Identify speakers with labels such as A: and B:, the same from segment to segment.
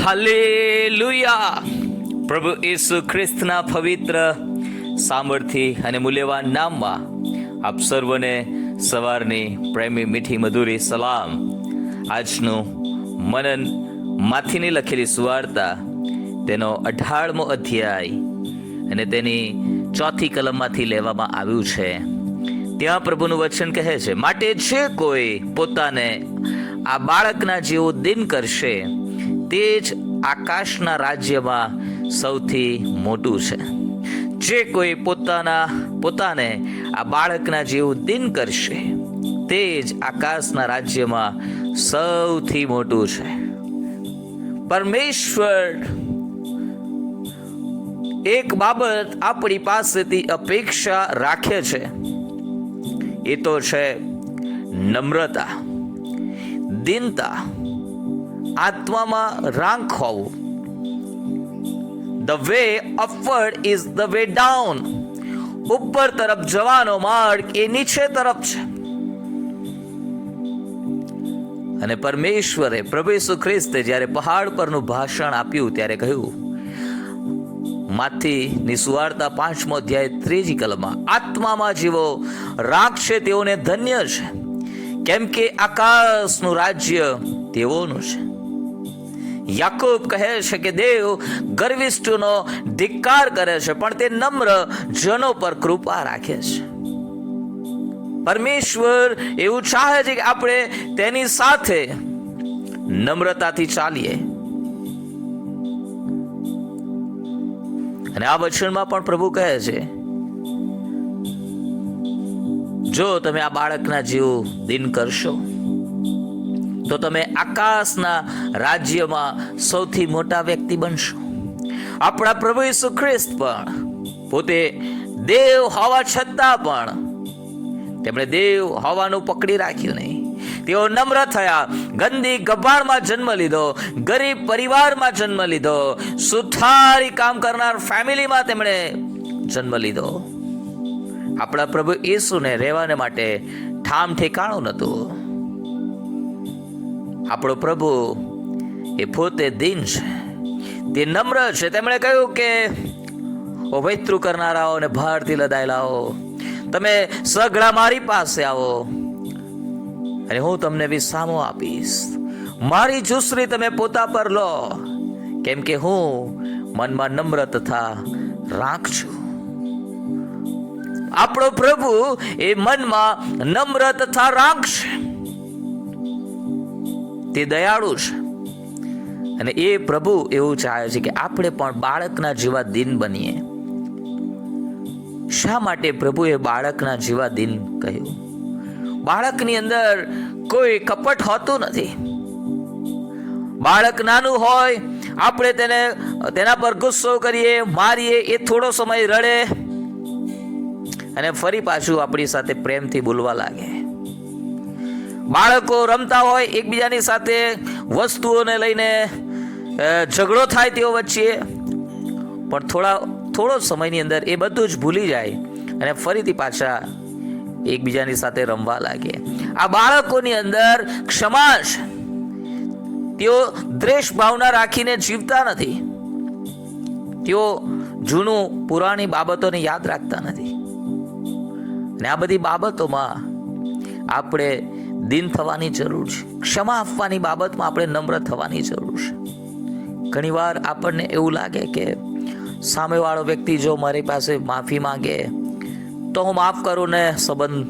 A: Hallelujah. પ્રભુ ઈસુ ખ્રિસ્તના પવિત્ર સામર્થ્ય અને મૂલ્યવાન નામમાં આપ સર્વને સવારની પ્રેમી મીઠી મધુરી સલામ. આજનું મનન માથીની લખેલી સુવાર્તા તેનો 18મો અધ્યાય અને તેની 4થી કલમમાંથી લેવામાં આવ્યું છે. ત્યાં પ્રભુનું વચન કહે છે, માટે જે કોઈ પોતાને આ બાળકના જેવું દિન કરશે તે જ આકાશના રાજ્યમાં સૌથી મોટું છે. જે કોઈ પોતાને આ બાળકના જેવું દિન કરશે તે જ આકાશના રાજ્યમાં સૌથી મોટું છે. પરમેશ્વર એક બાબત આપણી પાસેથી અપેક્ષા રાખે છે, એ તો છે નમ્રતા, દીનતા, આત્મામાં રાંક હોવું. The way upward is the way down. ઉપર તરફ જવાનો માર્ગ એ નીચે તરફ છે. અને પરમેશ્વરે પ્રભુ ઈસુ ખ્રિસ્તે જ્યારે પહાડ પરનું ભાષણ આપ્યું ત્યારે કહ્યું, માથીની સુવાર્તા 5મો અધ્યાય 3જી કલમમાં, આત્મામાં જેવો રાગ છે તેઓને ધન્ય છે, કેમ કે આકાશનું રાજ્ય તેઓનું છે. યાકૂબ કહે છે કે દેવ ગર્વિષ્ઠોનો ધિક્કાર કરે છે, પણ તે નમ્ર જનો પર કૃપા રાખે છે. પરમેશ્વર એવું ચાહે છે કે આપણે તેની સાથે નમ્રતાથી ચાલીએ. અને આ વચનમાં પણ પ્રભુ કહે છે, જો તમે આ બાળકના જેવું દિન કરશો તો તમે આકાશના રાજ્યમાં સૌથી મોટા વ્યક્તિ બનશો. આપણા પ્રભુ ઈસુ ખ્રિસ્ત પણ પોતે દેવ હોવા છતાં પણ તેમણે દેવ હોવાનું પકડી રાખ્યું નહીં. તેઓ નમ્ર થયા, ગંદી ગભાણમાં જન્મ લીધો, ગરીબ પરિવારમાં જન્મ લીધો, સુથારી કામ કરનાર ફેમિલીમાં તેમણે જન્મ લીધો. આપણા પ્રભુ ઈસુને રહેવાને માટે ઠામ ઠેકાણું નહોતું. આપણો પ્રભુ એ પોતે દીન છે, તે નમ્ર છે. તેમણે કહ્યું કે ઓ વૈતૃ કરનારાઓ અને ભારથી લદાયેલાઓ, તમે સઘળા મારી પાસે આવો અને હું તમને વિસામો આપીશ. મારી જુસરી તમે પોતા પર લો, કેમ કે હું મનમાં નમ્ર તથા રાખ છું. આપણો પ્રભુ એ મનમાં નમ્ર તથા રાખ છે, તે દયાળુ છે. અને એ પ્રભુ એવું ચાહે છે કે આપણે પણ બાળકના જેવા દિન બનીએ. શા માટે પ્રભુએ બાળકના જેવા દિન કહ્યું? બાળકની અંદર કોઈ કપટ હોતું નથી. બાળક નાનું હોય, આપણે તેના પર ગુસ્સો કરીએ, મારીએ, એ થોડો સમય રડે અને ફરી પાછું આપણી સાથે પ્રેમથી બોલવા લાગે. બાળકો રમતા હોય એકબીજાની સાથે, વસ્તુઓને લઈને ઝઘડો થાય તેઓ વચ્ચે, પણ થોડો સમયની અંદર એ બધું જ ભૂલી જાય અને ફરીથી પાછા એકબીજાની સાથે રમવા લાગે. આ બાળકોની અંદર ક્ષમા છે. તેઓ દ્વેષ ભાવના રાખીને જીવતા નથી. તેઓ પુરાણી બાબતોને યાદ રાખતા નથી. અને આ બધી બાબતોમાં આપણે દિન થવાની જરૂર છે. ક્ષમા આપવાની બાબતમાં આપણે નમ્ર થવાની જરૂર છે. ઘણીવાર આપણને એવું લાગે કે સામેવાળો વ્યક્તિ જો મારી પાસે માફી માંગે તો હું માફ કરું ને સંબંધ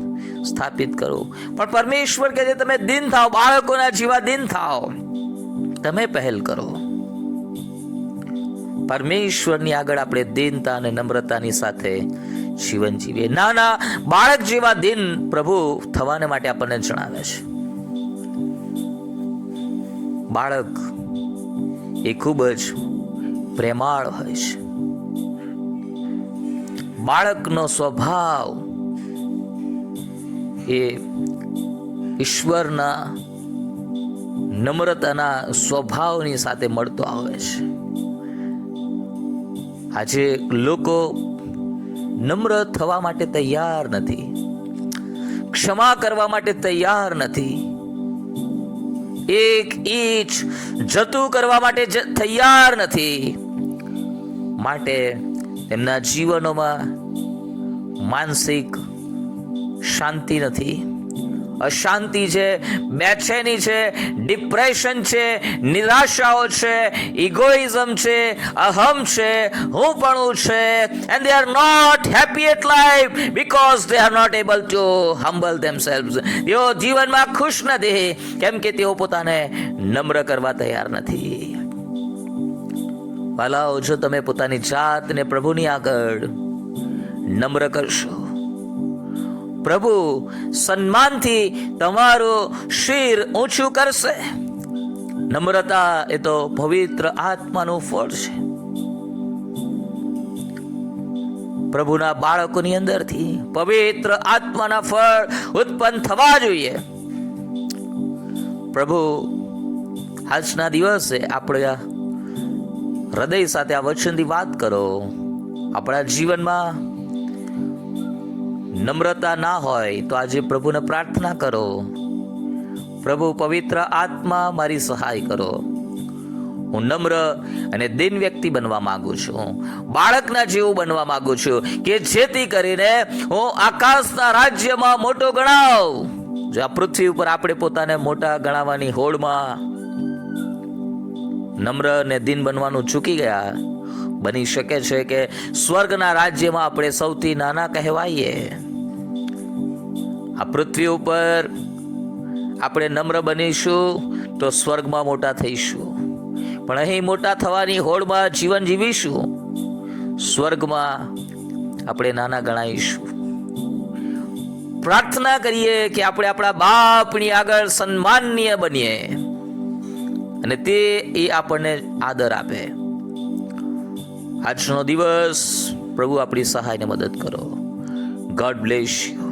A: સ્થાપિત કરું. પણ પરમેશ્વર કહે છે, તમે દિન થાઓ, બાળકોના જેવા દિન થાઓ, તમે પહેલ કરો. પરમેશ્વરની આગળ આપણે દીનતા અને નમ્રતાની સાથે જીવન જીવીએ. નાના બાળક જેવા દિન પ્રભુ થવાને માટે આપણને જણાવે છે. બાળક એ ખૂબ જ પ્રેમાળ હોય છે. બાળકનો સ્વભાવ એ ઈશ્વરના નમ્રતાના સ્વભાવની સાથે મળતો આવે છે. આજે લોકો નમ્ર થવા માટે તૈયાર નથી, ક્ષમા કરવા માટે તૈયાર નથી. એક ઇંચ જતું કરવા માટે તૈયાર નથી. માટે તેમના જીવનોમાં માનસિક શાંતિ નથી, અશાંતિ છે, બેચેની છે, ડિપ્રેશન છે, નિરાશાઓ છે, ઇગોઇઝમ છે, અહમ છે, હુંપણું છે. And they are not happy at life because they are not able to humble themselves. તેઓ જીવનમાં ખુશ નથી કેમ કે તેઓ પોતાને નમ્ર કરવા તૈયાર નથી. વાલાઓ, જો તમે પોતાની જાતને પ્રભુની આગળ નમ્ર કરશો, પ્રભુ સન્માનથી તમારું શિર ઊંચું કરશે. નમ્રતા એ તો પવિત્ર આત્માનું ફળ છે. પ્રભુના બાળકોની અંદરથી પવિત્ર આત્માના ફળ ઉત્પન્ન થવા જોઈએ. પ્રભુ આજના દિવસે આપણા હૃદય સાથે આ વચનથી વાત કરો. આપણા જીવનમાં નમ્રતા ના હોય તો આજે પ્રભુને પ્રાર્થના કરો, પ્રભુ પવિત્ર આત્મા મારી સહાય કરો. હું નમ્ર અને દિન વ્યક્તિ બનવા માંગુ છું, બાળકના જેવું બનવા માંગુ છું, કે જેથી કરીને હું આકાશના રાજ્યમાં મોટો ગણાવ. જો આ પૃથ્વી ઉપર આપણે પોતાને મોટા ગણાવવાની હોડમાં નમ્ર અને દિન બનવાનું ચૂકી ગયા, બની શકે છે કે સ્વર્ગના રાજ્યમાં આપણે સૌથી નાના કહેવાઈએ. આ પૃથ્વી ઉપર આપણે નમ્ર બનીશું તો સ્વર્ગમાં મોટા થઈશું, પણ અહીં મોટા થવાની હોડમાં જીવન જીવીશું, સ્વર્ગમાં આપણે નાના ગણાઈશું. પ્રાર્થના કરીએ કે આપણે આપણા બાપની આગળ સન્માનનીય બનીએ અને તે એ આપણને આદર આપે. આજનો દિવસ પ્રભુ આપણી સહાયને મદદ કરો. God bless you.